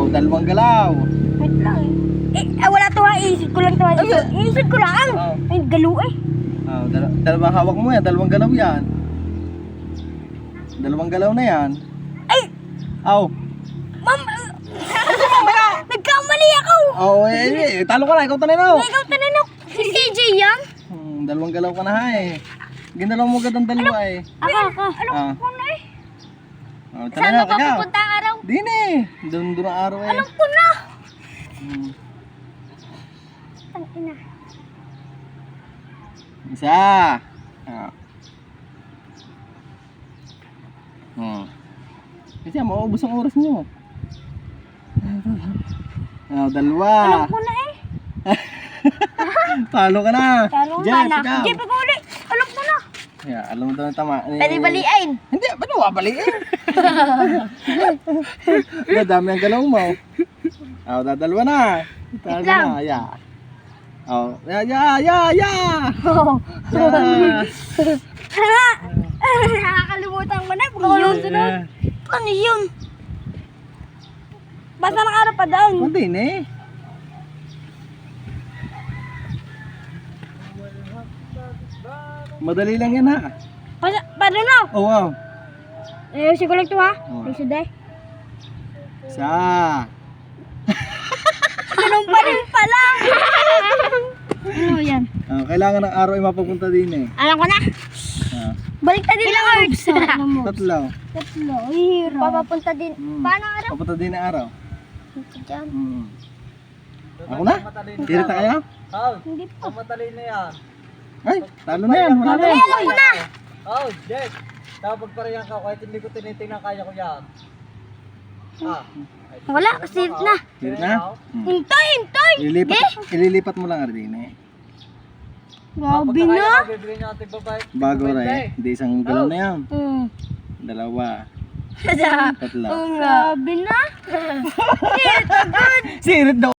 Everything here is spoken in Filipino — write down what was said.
Oh, dalawang galaw. Wait lang eh. Wala to ha. Iisip ko lang to ha. Iisip ko lang. Oh. Ay, galo eh. Oh, dalawang hawak mo yan, dalawang galaw yan. Dalawang galaw na yan. Ay! Aw. Ma'am! Nagkamali ako! Oh, talo ka na, ikaw taninaw. Ikaw tananok. Si CJ yan? Dalawang galaw ka na ha eh. Ginalaw mo agad ang dalawa eh. Ako. Ah. Alam ko na eh. Oh, Saan taninaw ka ka. pupunta ang araw? Din eh. Doon ang araw eh. Alam ko na. Hmm. Ang ina. Isa. Ah. Kasi maubos ang oras nyo. Dalawa. Alam ko na eh. Talo ka na. Talo ka Jeff, na. ikaw. Jeff, ako ulit. Alam ko na. Yeah, alam mo daw na tama. Bali-baliin. Hindi, ba't mababaliin? Dami ang galaw mo. Dadalwa na. Talo lang. na, yeah. Yeah. Nakakalimutan ko na. Yun, sunod. Ano yun? Basta nakaharap pa doon. Hindi na eh. Madali lang yan ha. Paano na? Oh wow. Siguro lang ito ha? Oh. Isa day. Isa. Ganun pa rin pala. Ano yan? Kailangan ng araw ay mapapunta din eh. Alam ko na. Balik na din ang herbs. Tatlo. Tatlo. Hira. Papapunta din. Paano araw? Papunta din ang araw. Ito dyan. Ako na? Tirita kaya? Hindi pa. Matalin na yan. Ay, talo na yan. Wala na. Alam ko na. Oh, Jack. Kapag parehan ka, kahit hindi ko tinitingnan, kaya ko yan. Wala. Silip na. Tirita na? Hintay. Ililipat mo lang rin eh. Grabe na. Bibigyan niya ating babae. Bago rin. Hindi isang galaw na yan. Dalawa. Tatlo. Grabe na. Sirit daw.